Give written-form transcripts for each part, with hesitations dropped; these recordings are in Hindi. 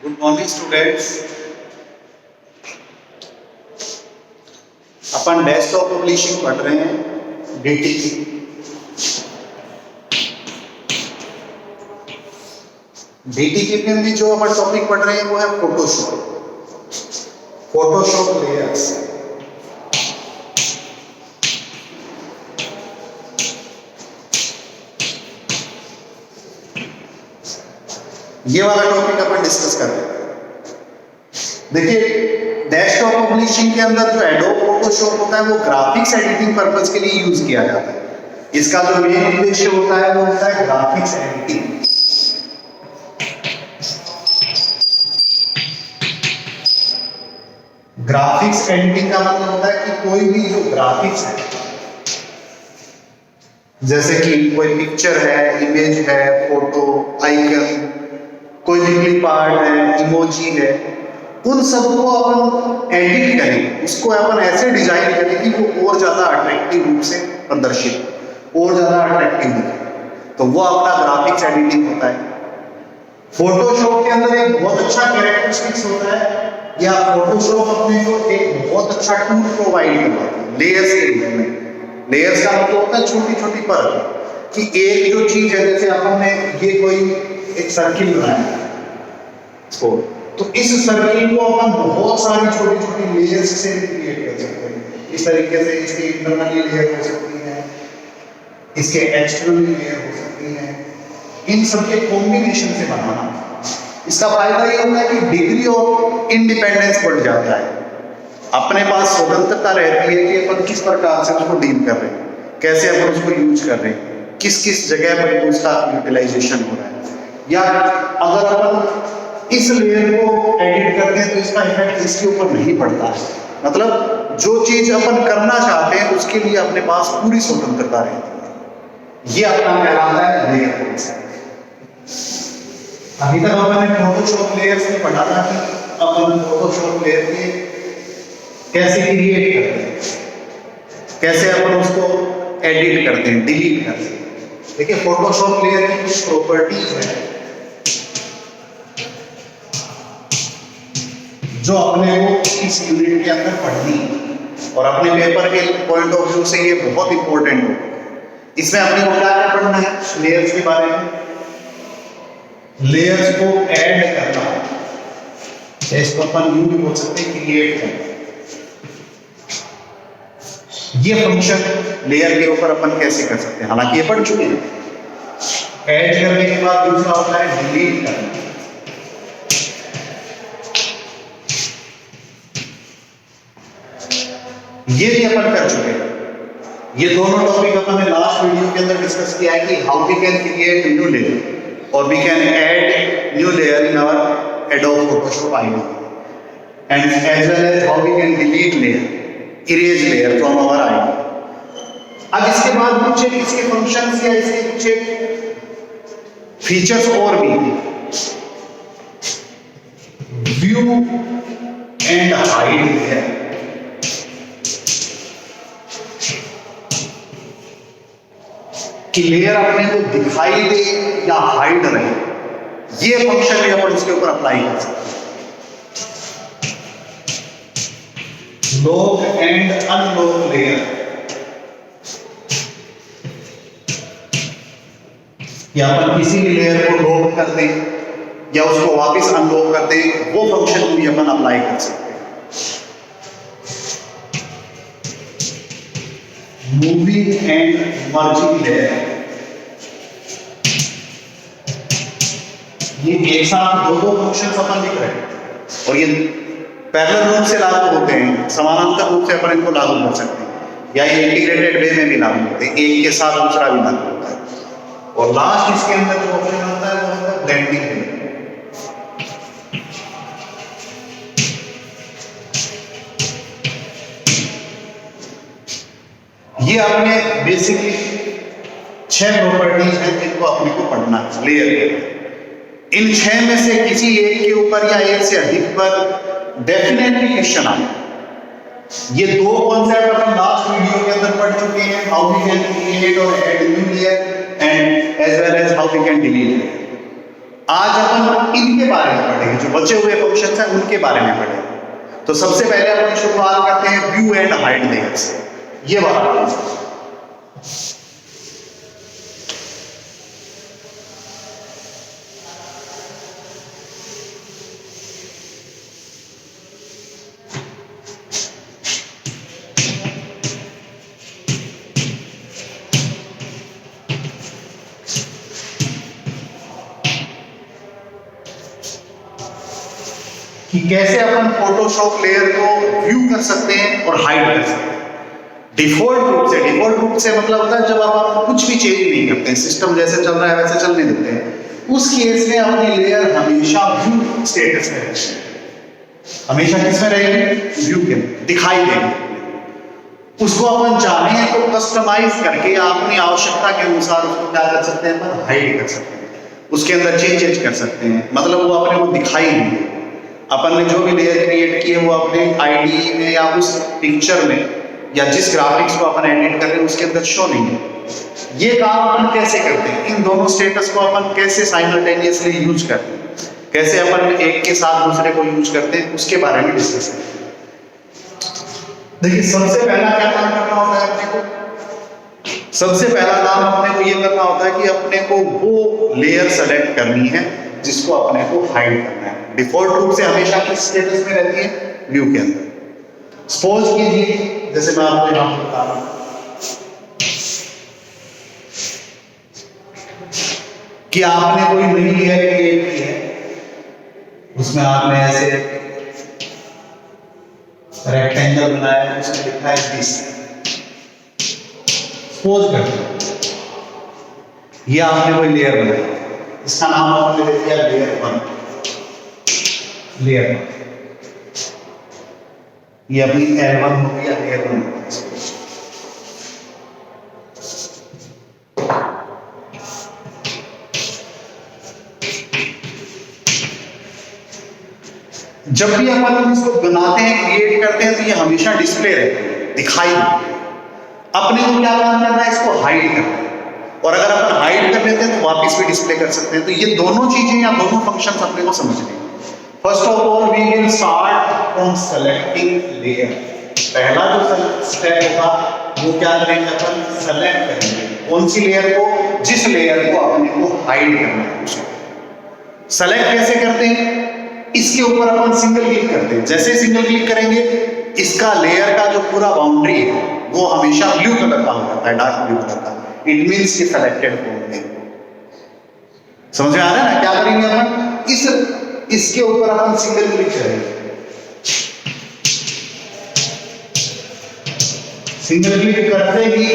Good morning students. अपन डेस्कटॉप पब्लिशिंग पढ़ रहे हैं डीटी की। डीटी के में जो अपन टॉपिक पढ़ रहे हैं वो है फोटोशॉप। Photoshop layers. ये वाला टॉपिक अपन डिस्कस कर रहे हैं। देखिए, डेस्कटॉप पब्लिशिंग के अंदर जो एडोब फोटोशॉप होता है वो ग्राफिक्स एडिटिंग पर्पस के लिए यूज किया जाता है। इसका जो मेन उद्देश्य होता है वो होता है ग्राफिक्स एडिटिंग। ग्राफिक्स एडिटिंग का मतलब होता है कि कोई भी जो ग्राफिक्स है, जैसे कि कोई पिक्चर है, इमेज है, फोटो, आइकन, कोई भी क्लिप आर्ट है, इमोजी है, उन सबको अपन एडिट करें, उसको अपन ऐसे डिजाइन करें कि वो और ज्यादा अट्रैक्टिव रूप से प्रदर्शित, और ज्यादा अट्रैक्टिव दिखे, तो वो अपना ग्राफिक्स एडिटिंग होता है। फोटोशॉप के अंदर एक बहुत अच्छा कैरेक्टरिस्टिक्स होता है, या फोटोशॉप अपने को एक बहुत अच्छा टूल प्रोवाइड करता है लेयर्स के रूप में। लेयर्स का मतलब होता है छोटी छोटी परत, कि एक जो चीज है, जैसे अपन ने ये कोई एक सर्किल बनाया तो इस सर्किल को अपन बहुत सारी छोटी छोटी लेयर्स से क्रिएट कर सकते हैं। इस तरीके से इसकी इंटरनली लेयर हो सकती है, इसके एक्सटर्नली लेयर हो सकती है, इन सब के कॉम्बिनेशन से बनाना। इसका फायदा ये होता है कि डिग्री ऑफ इंडिपेंडेंस बढ़ जाता है। अपने पास स्वतंत्रता रहती है कि अपन किस प्रकार से उसको डील कर रहे हैं, कैसे अपन उसको यूज कर रहे हैं, किस किस जगह पर उसका यूटिलाइजेशन हो रहा है। या अगर अपन इस लेयर को एडिट करते हैं तो इसका इफेक्ट इसके ऊपर नहीं पड़ता है। मतलब जो चीज अपन करना चाहते हैं उसके लिए अपने पास पूरी स्वतंत्रता रहती है। ये अपना कहलाता है लेयर कॉन्सेप्ट। अभी तक अपन ने फोटोशॉप लेयर्स में पढ़ा था कि अपन फोटोशॉप लेयर के कैसे क्रिएट करते हैं, कैसे अपन उसको एडिट करते हैं, डिलीट करते हैं। देखिए, फोटोशॉप लेयर की कुछ प्रॉपर्टीज है जो अपने को इस यूनिट के अंदर पढ़नी है, और अपने पेपर के पॉइंट ऑफ व्यू से ये बहुत इंपॉर्टेंट हो। इसमें अपने को क्या क्या पढ़ना है लेयर्स के बारे में। लेयर्स को ऐड करना, इसको अपन यूं भी बोल सकते हैं क्रिएट करना। ये फंक्शन लेयर के ऊपर अपन कैसे कर सकते हैं, हालांकि ये पढ़ चुके हैं। ऐड करने के बाद दूसरा होता है डिलीट करना। ये भी अपन कर चुके हैं। ये दोनों टॉपिक अपन ने लास्ट वीडियो के अंदर डिस्कस किया है कि how we can create new layer और we can add new layer in our Adobe Photoshop ID, and as well as how we can delete layer, erase layer from our ID. अब इसके बाद कुछ इसके फंक्शंस या इसके कुछ फीचर्स और भी, व्यू एंड हाइड लेयर। कि लेयर अपने को दिखाई दे या हाइड रहे, ये फंक्शन भी अपन इसके ऊपर अप्लाई कर सकते हैं। लॉक एंड अनलॉक लेयर, या अपन किसी भी लेयर को लॉक कर दें या उसको वापस अनलॉक कर दें, वो फंक्शन भी अपन अप्लाई कर सकते हैं। मूविंग एंड मर्जिंग लेयर, ये एक साथ दो दो फंक्शंस अपन लिख रहे हैं, और ये पैरेलल रूप से लागू होते हैं, समानांतर रूप से अपन इनको लागू कर सकते हैं, या ये इंटीग्रेटेड वे में भी लागू होते हैं, एक के साथ दूसरा भी लागू होता है। और लास्ट इसके अंदर जो ऑप्शन होता है वो होता है ब्लेंडिंग लेयर। ये अपने बेसिकली 6 प्रॉपर्टीज हैं जिनको अपने को पढ़ना है लेयर के। इन 6 में से किसी एक के ऊपर या एक से अधिक पर डेफिनेटली क्वेश्चन आए। ये दो कॉन्सेप्ट अपन लास्ट वीडियो के अंदर पढ़ चुके हैं, हाउ वी कैन क्रिएट और add new layer, and as well as how we can delete layer. आज अपन इनके बारे में पढ़ेंगे, जो बचे हुए फंक्शंस हैं उनके बारे में पढ़ेंगे। तो सबसे पहले अपन शुरुआत करते हैं व्यू एंड हाइड लेयर से। ये वाला कि कैसे अपन फोटोशॉप लेयर को व्यू कर सकते हैं और हाइड कर सकते हैं। डिफॉल्ट रूप से मतलब होता है जब आप कुछ भी चेंज नहीं करते हैं, सिस्टम जैसे चल रहा है वैसे चलने देते हैं, उस केस में अपनी लेयर हमेशा व्यू स्टेटस में रहेगी। हमेशा किस में रहेगी? व्यू के, दिखाई देगी। उसको अपन चाहें तो कस्टमाइज करके अपनी आवश्यकता के अनुसार उसको क्या कर सकते हैं? अपन हाइड कर सकते हैं, उसके अंदर चेंजेस कर सकते हैं। मतलब वो अपने को दिखाई नहीं दे। अपन ने जो भी लेयर क्रिएट की है वो अपने आईडी में या उस पिक्चर में या जिस ग्राफिक्स को अपन एडिट कर रहे हैं उसके अंदर शो नहीं है। ये काम अपन कैसे करते हैं? इन दोनों स्टेटस को अपन कैसे साइमल्टेनियसली यूज करते हैं, कैसे अपन एक के साथ दूसरे को यूज करते हैं, उसके बारे में डिस्कस करते हैं। देखिए, सबसे पहला क्या काम करना होता है अपने को? सबसे पहला काम अपने को ये करना होता है कि अपने को वो लेयर सेलेक्ट करनी है जिसको अपने को हाइड करना है। डिफॉल्ट रूप से हमेशा किस स्टेटस में रहती है? व्यू के अंदर। सपोज कीजिए, जैसे मैं आपको यहां बता रहा हूं कि आपने कोई नई लेयर क्रिएट की है, उसमें आपने ऐसे रेक्टेंगल बनाया है, उसमें लिखा है दिस। सपोज करते हैं ये आपने कोई लेयर बनाई, इसका नाम आपने दे दिया लेयर 1। लेयर 1 ये अपनी L1 हो गया, लेयर 1। जब भी अपन इसको बनाते हैं, क्रिएट करते हैं, तो ये हमेशा डिस्प्ले रहते हैं, दिखाई देते हैं। अपने को क्या काम करना है? इसको हाइड करना है। और अगर अपन हाइड कर लेते हैं तो वापस भी डिस्प्ले कर सकते हैं। तो ये दोनों चीजें या दोनों फंक्शंस अपने को समझने हैं। First of all we will start from selecting layer. पहला जो स्टेप होगा वो क्या करेंगे? अपन सेलेक्ट करेंगे कौन सी लेयर को? जिस लेयर को अपने को हाइड करना है उसको। सेलेक्ट कैसे करते हैं? इसके ऊपर अपन सिंगल क्लिक करते हैं। जैसे सिंगल क्लिक करेंगे, इसका लेयर का जो पूरा बाउंड्री है वो हमेशा ब्लू कलर का हो जाता है, डार्क ब्लू कलर का। इट मींस कि सेलेक्टेड हो गए। समझ में आ रहा है ना? क्या करेंगे अपन? इसके ऊपर अपन सिंगल क्लिक करेंगे। सिंगल क्लिक करते ही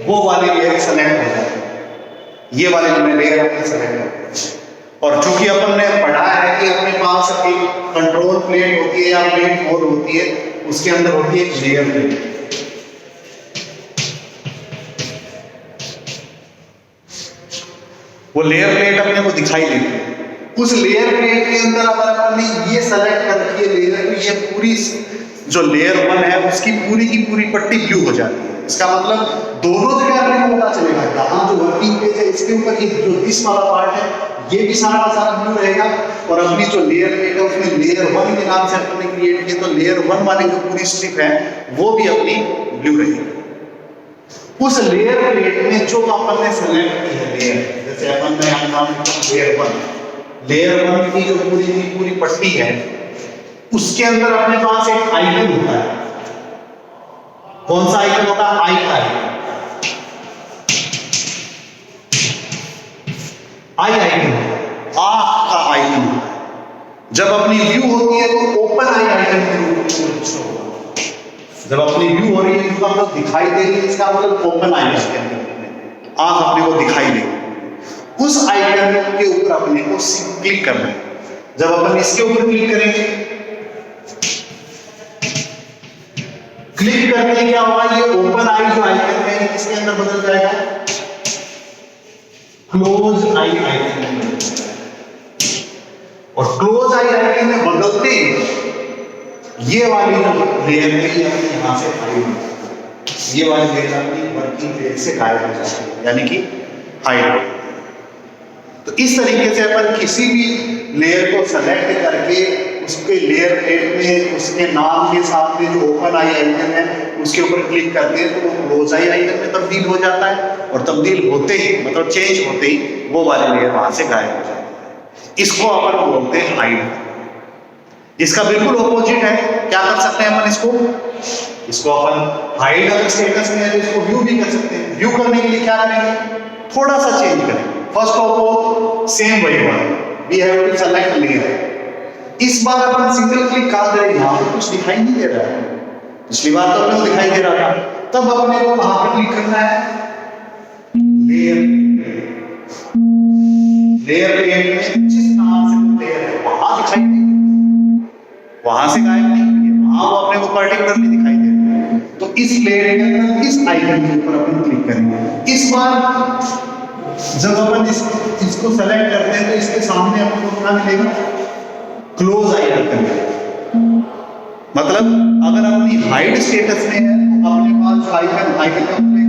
वो वाली लेयर सेलेक्ट हो जाती है। ये वाली लेयर अपनी सेलेक्ट होती है। और चूंकि अपन ने पढ़ा है कि अपने पास एक कंट्रोल प्लेट होती है या प्लेट 4 होती है, उसके अंदर होती है एक लेयर प्लेट। वो लेयर प्लेट अपने को दिखाई देती है। उस लेयर प्लेट के अंदर अगर अपन ने ये सेलेक्ट कर रखी है लेयर, तो ये पूरी जो लेयर 1 है उसकी पूरी की पूरी पट्टी ब्लू हो जाती है। इसका मतलब दोनों जगह अपने को पता चलेगा, यहाँ जो वर्किंग पेज है इसके ऊपर ये जो दिस वाला पार्ट है ये भी सारा का सारा ब्लू रहेगा। और अपनी जो लेयर प्लेट है उसमें लेयर 1 के नाम से अपन ने क्रिएट किया, तो लेयर 1 वाली जो पूरी स्ट्रिप है वो भी अपनी ब्लू रहेगी। उस लेयर प्लेट में जो अपन ने सेलेक्ट की है लेयर, जैसे अपन ने यहाँ नाम लेयर 1 की जो पूरी पट्टी है, उसके अंदर अपने पास एक आइकन होता है। कौन सा आइकन होता है? आई का आइकन, आंख का आइकन होता है। जब अपनी व्यू होती है तो ओपन आई आइकन के रूप में शो होगा। जब अपनी व्यू हो रही है तो हमको दिखाई दे रही है, इसका मतलब ओपन आई आइकन के रूप में आंख अपने को दिखाई देगी। उस आइकन के ऊपर अपने को क्लिक करना है। जब अपन इसके ऊपर क्लिक करेंगे, क्लिक करते ही क्या होगा? ये ओपन आई जो आइकन है इसके अंदर बदल जाएगा क्लोज आई आइकन में। और क्लोज आई आइकन में बदलते ही ये वाली जो लेयर है ये अपनी यहां से हाइड हो जाती है। ये वाली लेयर अपनी वर्किंग पेज से गायब हो जाती है, यानी कि हाइड। तो इस तरीके से अपन किसी भी लेयर को सेलेक्ट करके उसके लेयर प्लेट में उसके नाम के साथ में जो ओपन आई आइकन है उसके ऊपर क्लिक करते हैं तो वो क्लोज आई आइकन में तब्दील हो जाता है, और तब्दील होते ही मतलब चेंज होते ही वो वाले लेयर वहां से गायब हो जाते हैं। इसको अपन बोलते हैं हाइड। इसका बिल्कुल ऑपोजिट है, क्या कर सकते हैं अपन इसको अपन हाइड अगर स्टेटस में है तो इसको व्यू भी कर सकते हैं। व्यू करने के लिए क्या करेंगे, थोड़ा सा चेंज करेंगे। फर्स्ट ऑफ ऑल सेम वही बात, we have to select layer. इस बार अपन सिंगल क्लिक कर दे, यहां पे कुछ दिखाई नहीं दे रहा है, पिछली बार तो अपने को दिखाई दे रहा था। तब अपने को कहां पर क्लिक करना है, लेयर। लेयर में जिस नाम से लेयर है वहां दिखाई देगी, वहां से गायब नहीं हुई है, वहां वो अपने को पर्टिकुलरली दिखाई दे रही है। तो इस लेयर के अंदर इस आइकन के ऊपर अपन क्लिक करेंगे। इस बार जब अपन इसको सेलेक्ट करते हैं तो इसके सामने अपन को क्या मिलेगा, क्लोज आइकन। मतलब अगर अपनी हाइड स्टेटस में है तो अपने पास आइकन का एक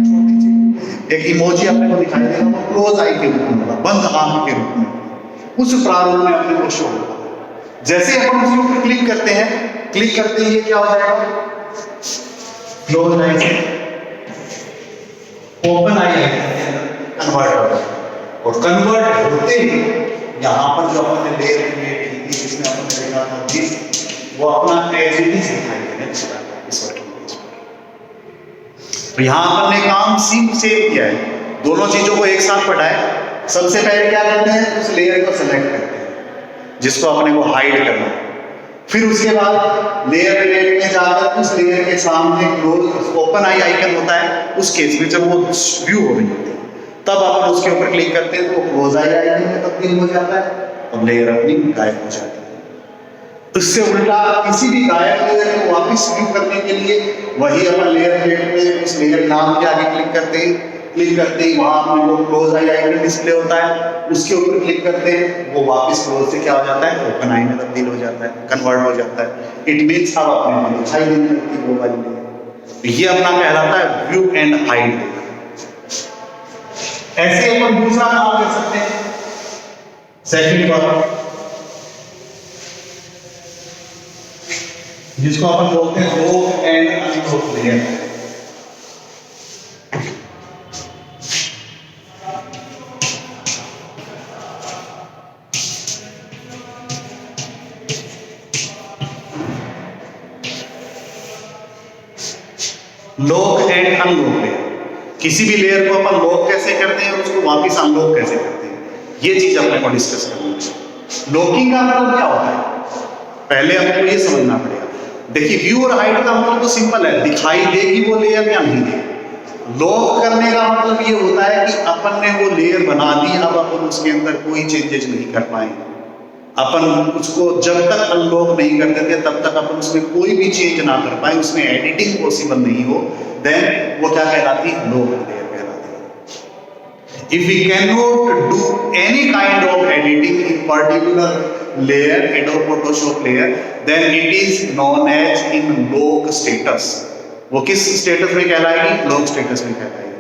छोटी सी एक इमोजी अपने को दिखाई देगा, वो क्लोज आई के रूप में, बंद आंख के रूप में उस प्रारूप में अपने को शो होगा। जैसे अपन उसके ऊपर क्लिक करते हैं, क्लिक करते ही क्या हो जाएगा, close I open I convert हो जाएगा। और कन्वर्ट होते ही यहां पर जो अपने लेयर क्रिएट की थी जिसमें अपन देखा था जिस वो अपना एज इट इज दिखाई देने लगता है इस वर्किंग पेज पर। तो यहां अपन ने काम सेम किया है, दोनों चीजों को एक साथ पढ़ाया। सबसे पहले क्या करते हैं, उस लेयर को सेलेक्ट करते हैं जिसको अपने को हाइड करना है। फिर उसके बाद लेयर प्लेट में जाकर उस लेयर के सामने क्लोज ओपन आई आइकन होता है, उस केस में जब वो व्यू हो रही होती है तब अपन उसके ऊपर क्लिक करते हैं तो वो क्लोज आई आइकन में तब्दील हो जाता है और लेयर अपनी गायब हो जाती है। इससे उल्टा किसी भी गायब लेयर को वापस व्यू करने के लिए वही अपन लेयर प्लेट में उस लेयर नाम के आगे क्लिक करते ही वहां अपने वो क्लोज आई आइकन डिस्प्ले होता है, उसके ऊपर क्लिक करते हैं वो वापस क्लोज से क्या हो जाता है, ओपन आई में तब्दील हो जाता है, कन्वर्ट हो जाता है। इट मींस अब अपने को दिखाई देने लगती है वो वाली लेयर। ये अपना कहलाता है व्यू एंड हाइड। ऐसे अपन दूसरा काम कर सकते हैं, सेकंड वाला जिसको अपन बोलते हैं lock and unlock layer. Lock and unlock layer, किसी भी लेयर को अपन लॉक कैसे करते हैं और उसको वापस अनलॉक कैसे करते हैं, ये चीज अपने को डिस्कस करनी है। लॉकिंग का मतलब क्या होता है, पहले हमको ये समझना पड़ेगा। देखिए व्यू और हाइड का मतलब तो सिंपल है, दिखाई देगी वो लेयर या नहीं देगी। लॉक करने का मतलब ये होता है कि अपन ने वो लेयर बना दी, अब अपन उसके अंदर कोई चेंजेस नहीं कर पाएंगे। अपन उसको जब तक अनलॉक नहीं कर देते तब तक अपन उसमें कोई भी चेंज ना कर पाए, उसमें एडिटिंग पॉसिबल नहीं हो, देन वो क्या कहलाती है, लॉक लेयर कहलाती है। If we can not do any kind of editing in particular layer, Adobe Photoshop layer, then it is known as in lock status. वो किस स्टेटस में कहलाएगी, लॉक स्टेटस में कहलाएगी।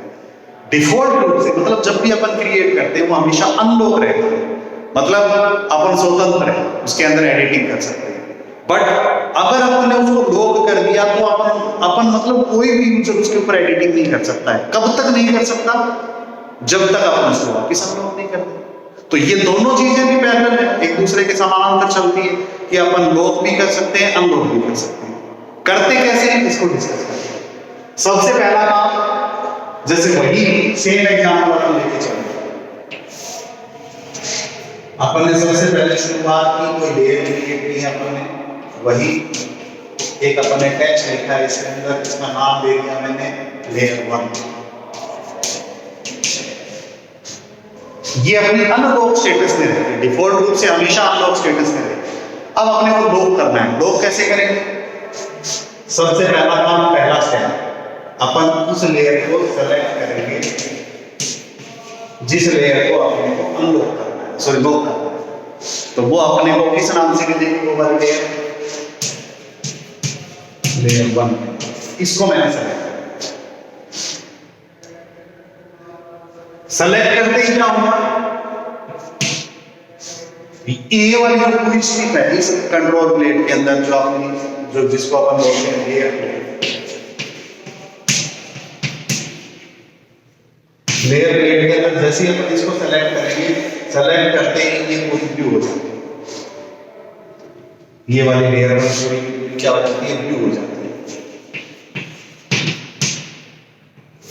डिफॉल्ट रूप से मतलब जब भी अपन क्रिएट करते हैं वो हमेशा अनलॉक रहता है, मतलब अपन स्वतंत्र है, उसके अंदर एडिटिंग कर सकते हैं। बट अगर अपन ने उसको लॉक कर दिया तो अपन मतलब कोई भी यूजर उसके ऊपर एडिटिंग नहीं कर सकता है। कब तक नहीं कर सकता, जब तक अपन उसको वापस अनलॉक नहीं करते। तो ये दोनों चीजें भी पैरेलल है, एक दूसरे के समानांतर चलती है कि अपन लॉक भी कर सकते हैं, अनलॉक भी कर सकते हैं। करते कैसे हैं इसको डिस्कस करते हैं। सबसे पहला काम, जैसे वही सेम एग्जांपल अपन लेके चलते हैं। अपन ने सबसे पहले शुरुआत की, कोई लेयर क्रिएट की है अपन ने, वही एक अपन ने टेक्स्ट लिखा है इसके अंदर, इसका नाम दे दिया मैंने लेयर 1। ये अपनी अनलॉक स्टेटस में रहती है, डिफॉल्ट रूप से हमेशा अनलॉक स्टेटस में रहती है। अब अपने को लॉक करना है, लॉक कैसे करेंगे, सबसे पहला काम, पहला स्टेप, अपन उस लेयर को सेलेक्ट करेंगे जिस लेयर को अपने को अनलॉक करना है, सॉरी लॉक करना है। तो वो अपने को किस नाम से मिलेगी, वो वाली लेयर 1। इसको मैंने सेलेक्ट करते ही क्या होगा, ए वाली जो पूरी स्ट्रिप है इस कंट्रोल प्लेट के अंदर जो अपनी जो जिसको अपन बोलते हैं लेयर प्लेट के अंदर जैसे ही अपन इसको सेलेक्ट करेंगे, सेलेक्ट करते ही ये पूरी ब्लू हो जाती है। ये वाली लेयर क्या हो जाती है? ब्लू हो जाती है।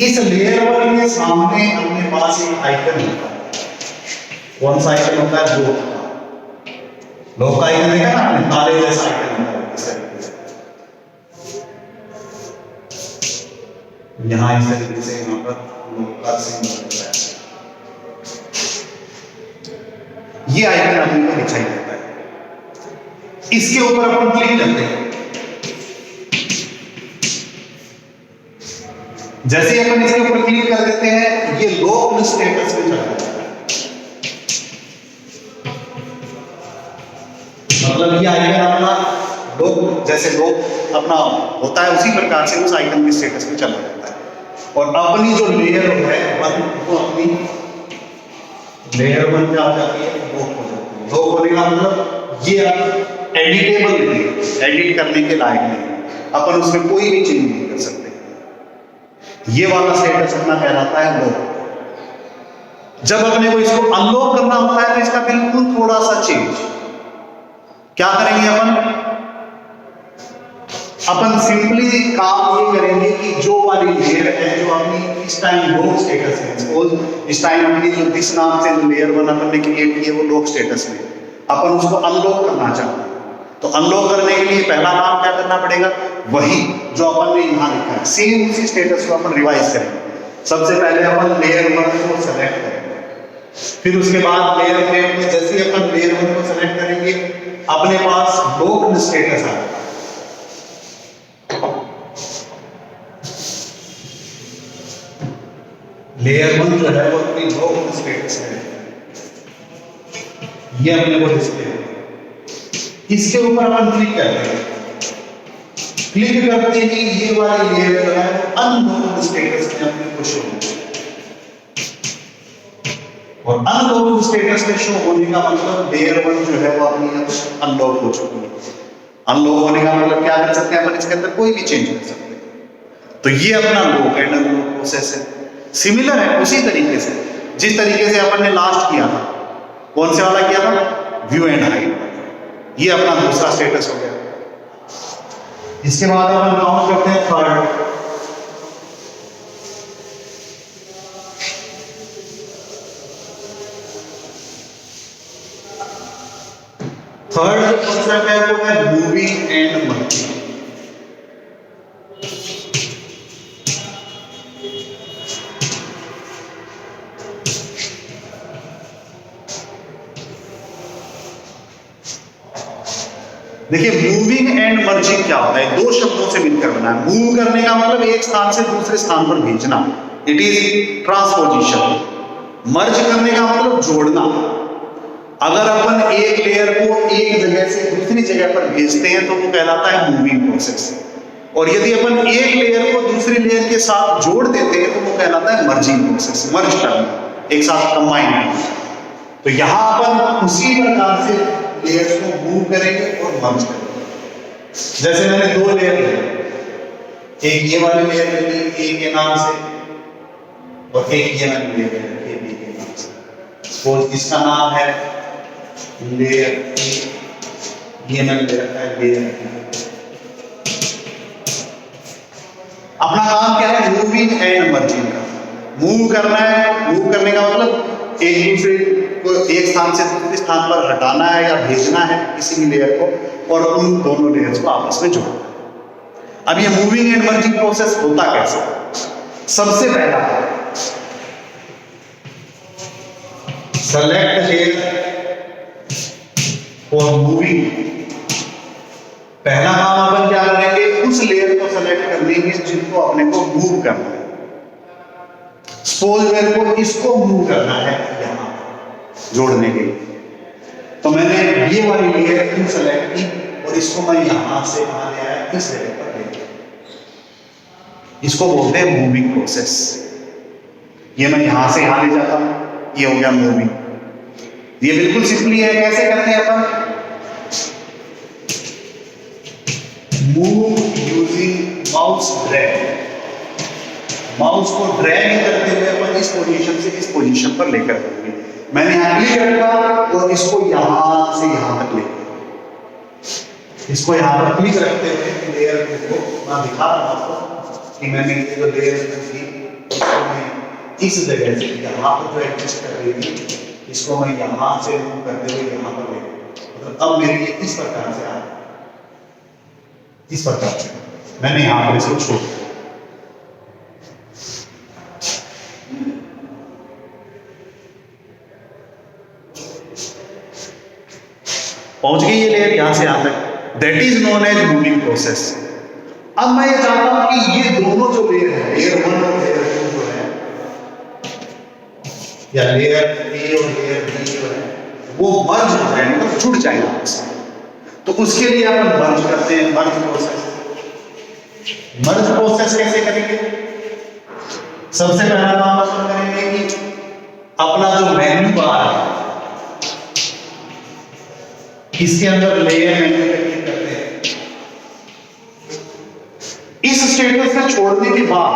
इस लेयर वन के सामने अपने पास एक आइकन होता है। कौन सा आइकन होता है? लो का आइकन है ना, ताले जैसा आइकन होता है इस तरीके से। यहां इस तरीके से यहां पर लो का सिंबल होता है। ये आइकन अपने को दिखाई देता है। इसके ऊपर अपन क्लिक करते हैं। जैसे ही अपन इसके ऊपर क्लिक कर देते हैं ये लॉक स्टेटस में चला जाता है। मतलब ये आइकन अपना लॉक, जैसे लॉक अपना होता है उसी प्रकार से उस आइकन के स्टेटस में चला जाता है। और अपनी जो लेयर है वो अपनी लेयर वन क्या हो जाती है? लॉक हो जाती है। लॉक होने का मतलब ये अब एडिटेबल नहीं है, एडिट करने के लायक नहीं, अपन उसमें कोई भी चेंज नहीं कर सकते। ये वाला स्टेटस अपना कहलाता है लॉक। जब अपने को इसको अनलॉक करना होता है तो इसका बिल्कुल थोड़ा सा चेंज क्या करेंगे अपन सिंपली काम ये करेंगे कि जो वाली लेयर है जो अपनी इस टाइम लॉक स्टेटस है, सपोज इस टाइम अपनी जो दिस नाम से जो लेयर वन अपन ने क्रिएट की है वो लॉक स्टेटस में, अपन उसको अनलॉक करना चाहते हैं। तो अनलॉक करने के लिए पहला काम क्या करना पड़ेगा? वही जो अपन ने यहां लिखा है, सेम उसी स्टेटस को अपन रिवाइज करेंगे। सबसे पहले अपन लेयर वन को सेलेक्ट करेंगे, फिर उसके बाद लेयर प्लेट में जैसे ही अपन लेयर वन को सेलेक्ट करेंगे अपने पास लॉक स्टेटस आएगा। लेयर वन जो है वो अपनी लॉक स्टेटस है, ये अपने को डिस्प्ले होगा। इसके ऊपर अपन क्लिक करते हैं। क्लिक करते ही ये वाली लेयर जो है अनलॉक स्टेटस में अपने को शो होगी। और अनलॉक स्टेटस में शो होने का मतलब लेयर वन जो है वो अपनी अनलॉक हो चुकी है। अनलॉक होने का मतलब क्या कर सकते हैं अपन? इसके अंदर कोई भी चेंज कर सकते हैं। तो ये अपना लॉक एंड अनलॉक प्रोसेस है। सिमिलर है उसी तरीके से जिस तरीके से अपन ने लास्ट किया था। कौन से वाला किया था? View and hide. ये अपना दूसरा स्टेटस हो गया। इसके बाद अपन काउंट करते हैं थर्ड। थर्ड जो कॉन्सेप्ट है वो है मूविंग एंड मर्जिंग। देखिए मूविंग एंड मर्जिंग क्या होता है? दो शब्दों से मिलकर बना है। मूव करने का मतलब एक स्थान से दूसरे स्थान पर भेजना, इट इज ट्रांसपोजिशन। मर्ज करने का मतलब जोड़ना। अगर अपन एक लेयर को एक जगह से दूसरी जगह पर भेजते हैं तो वो कहलाता है मूविंग प्रोसेस। और यदि अपन एक लेयर को दूसरी लेयर के साथ जोड़ देते हैं तो वो कहलाता है मर्जिंग प्रोसेस, मर्ज करना, एक साथ कंबाइन करना। तो यहां अपन उसी प्रकार से लेयर्स को मूव करेंगे और मर्ज करेंगे। जैसे मैंने दो लेयर ली, एक ये वाली लेयर ले ली ए के नाम से और एक ये वाली लेयर ले ली बी के नाम से। सपोज इसका नाम है लेयर ए, ये मैंने ले रखा है लेयर बी। अपना काम क्या है? मूविंग एंड मर्जिंग का। मूव करना है, मूव करने का मतलब एक दूसरे को एक स्थान से दूसरे स्थान पर हटाना है या भेजना है किसी भी लेयर को, और उन दोनों लेयर्स को आपस में जोड़ना है। अब ये मूविंग एंड मर्जिंग प्रोसेस होता कैसे? सबसे पहला सेलेक्ट लेयर फॉर मूविंग। पहला काम अपन क्या करेंगे? उस लेयर को सेलेक्ट कर लेंगे जिनको अपने को मूव करना है। सपोज मेरे को इसको मूव करना है यहां जोड़ने के लिए, तो मैंने ये वाली लेयर क्यों सेलेक्ट की और इसको मैं यहां से कहां ले आया? इस लेयर पर ले आया। इसको बोलते हैं मूविंग प्रोसेस। ये मैं यहां से यहां ले जाता हूं, ये हो गया मूविंग। ये बिल्कुल सिंपली है। कैसे करते हैं अपन? Move using mouse drag. Mouse को ड्रैग करते हुए अपन इस पोजीशन से इस पोजीशन पर लेकर जाएंगे। मैंने यहां क्लिक रखा और इसको यहां से यहां तक लेकर, इसको यहां पर क्लिक रखते हुए लेयर को मैं दिखा रहा हूं कि मैंने ये जो लेयर थी इस जगह से यहां पर जो एडजस्ट कर रही थी, इसको मैं यहां से मूव करते हुए यहां पर ले, मतलब अब मेरी ये इस प्रकार से आ, इस प्रकार से मैंने यहां पर इसको छोड़ दिया। पहुंच गई ये लेयर यहां से यहां तक। That is known as moving process. अब मैं ये चाहता हूं कि ये दोनों जो लेयर है, लेयर 1 और लेयर 2 जो है, या लेयर A और लेयर B जो है, वो मर्ज हो जाए, मतलब जुड़ जाए आपस में। तो उसके लिए अपन मर्ज करते हैं, मर्ज प्रोसेस। मर्ज प्रोसेस कैसे करेंगे? सबसे पहला काम अपन करेंगे कि अपना जो मेन्यू बार है, इसके अंदर लेयर मेन्यू पे क्लिक करते हैं। इस स्टेटस में छोड़ने के बाद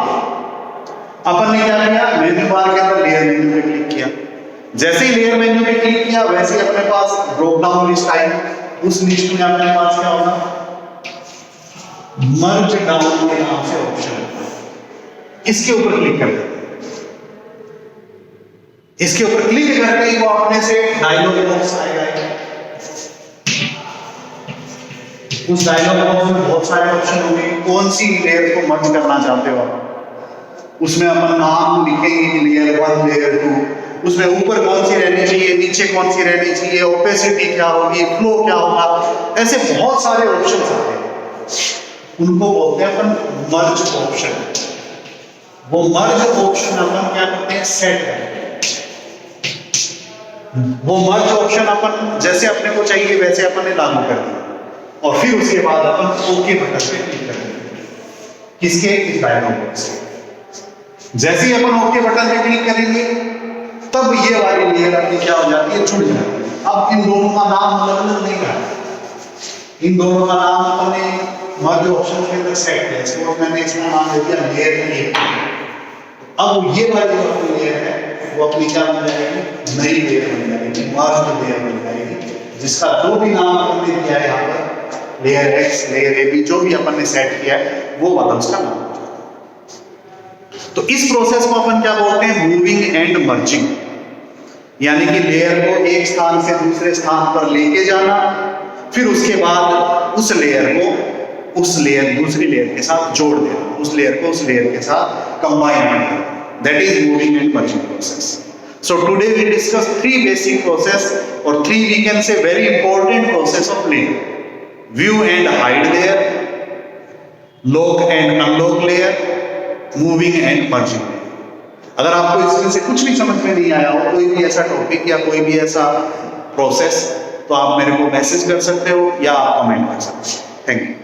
अपन ने क्या किया? मेन्यू बार के अंदर लेयर मेन्यू पे क्लिक किया। जैसे ही लेयर मेन्यू पे क्लिक किया, वैसे ही अपने पास ड्रॉप डाउन लिस्ट आई। उस लिस्ट में अपने पास क्या होगा? मर्ज डाउन के नाम से ऑप्शन है। इसके ऊपर क्लिक कर देते हैं। इसके ऊपर क्लिक करते ही वो अपने से डायलॉग बॉक्स आएगा। उस डायलॉग बॉक्स में बहुत सारे ऑप्शन होंगे, कौन सी लेयर को मर्ज करना चाहते हो आप। उसमें अपन नाम लिखेंगे कि लेयर 1, लेयर 2, उसमें ऊपर कौन सी रहनी चाहिए, नीचे कौन सी रहनी चाहिए, ओपेसिटी क्या होगी, फ्लो क्या होगा, ऐसे बहुत सारे ऑप्शन आते हैं। उनको बोलते हैं अपन मर्ज ऑप्शन। वो मर्ज ऑप्शन अपन क्या करते हैं? सेट करते हैं। वो मर्ज ऑप्शन अपन जैसे अपने को चाहिए वैसे अपन ने लागू कर दिया, और फिर उसके बाद अपन ओके बटन पे क्लिक करेंगे। किसके? इस डायलॉग बॉक्स के। जैसे ही अपन ओके बटन पे क्लिक करेंगे, तब ये वाली लेयर अपनी क्या हो जाती है? जुड़ जाती है। अब इन दोनों का नाम अलग अलग नहीं रहा, इन दोनों का नाम अपन ने मर्ज ऑप्शन के अंदर सेट किया। इसको मैंने इसका नाम दे दिया लेयर 1। अब ये वाली जो अपनी लेयर है वो अपनी क्या बन जाएगी? नई लेयर बन जाएगी, मर्ज लेयर बन जाएगी, जिसका जो भी नाम अपन ने दिया है यहाँ पर, लेयर X, लेयर AB, जो भी अपन ने सेट किया है, वो वाला उसका नाम हो जाता है। तो इस प्रोसेस को अपन क्या बोलते हैं? Moving and merging. यानी कि लेयर को एक स्थान से दूसरे स्थान पर लेके जाना, फिर उसके बाद उस लेयर को उस लेयर दूसरी लेयर के साथ जोड़ देना, उस लेयर को उस लेयर के साथ कंबाइन करना। That is moving and merging process. So today we discuss 3 basic process, or 3 we can say very important process of layer: view and hide layer, lock and unlock layer, moving and merging layer। अगर आपको इसमें से कुछ भी समझ में नहीं आया हो, कोई भी ऐसा टॉपिक या कोई भी ऐसा प्रोसेस, तो आप मेरे को मैसेज कर सकते हो या आप कमेंट कर सकते हो। Thank you.